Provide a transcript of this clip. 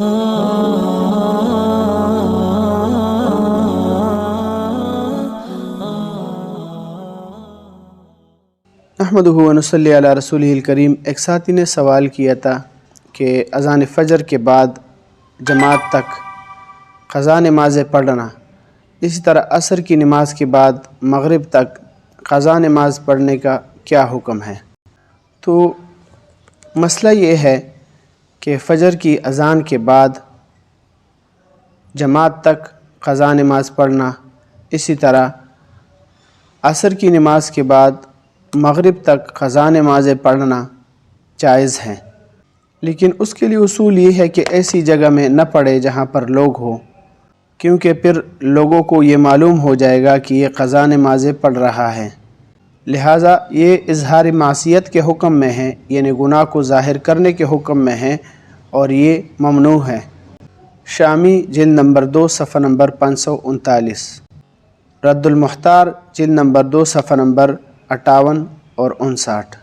نحمدہ و نصلی علی رسولہ الکریم۔ ایک ساتھی نے سوال کیا تھا کہ اذان فجر کے بعد جماعت تک قضا نمازیں پڑھنا، اسی طرح عصر کی نماز کے بعد مغرب تک قضا نماز پڑھنے کا کیا حکم ہے؟ تو مسئلہ یہ ہے کہ فجر کی اذان کے بعد جماعت تک قضا نماز پڑھنا، اسی طرح عصر کی نماز کے بعد مغرب تک قضا نمازیں پڑھنا جائز ہیں، لیکن اس کے لیے اصول یہ ہے کہ ایسی جگہ میں نہ پڑھے جہاں پر لوگ ہوں، کیونکہ پھر لوگوں کو یہ معلوم ہو جائے گا کہ یہ قضا نمازیں پڑھ رہا ہے، لہٰذا یہ اظہار معصیت کے حکم میں ہے، یعنی گناہ کو ظاہر کرنے کے حکم میں ہے، اور یہ ممنوع ہے۔ شامی جلد نمبر 2 صفحہ نمبر 539، رد المختار جلد نمبر 2 صفحہ نمبر 58 اور 59۔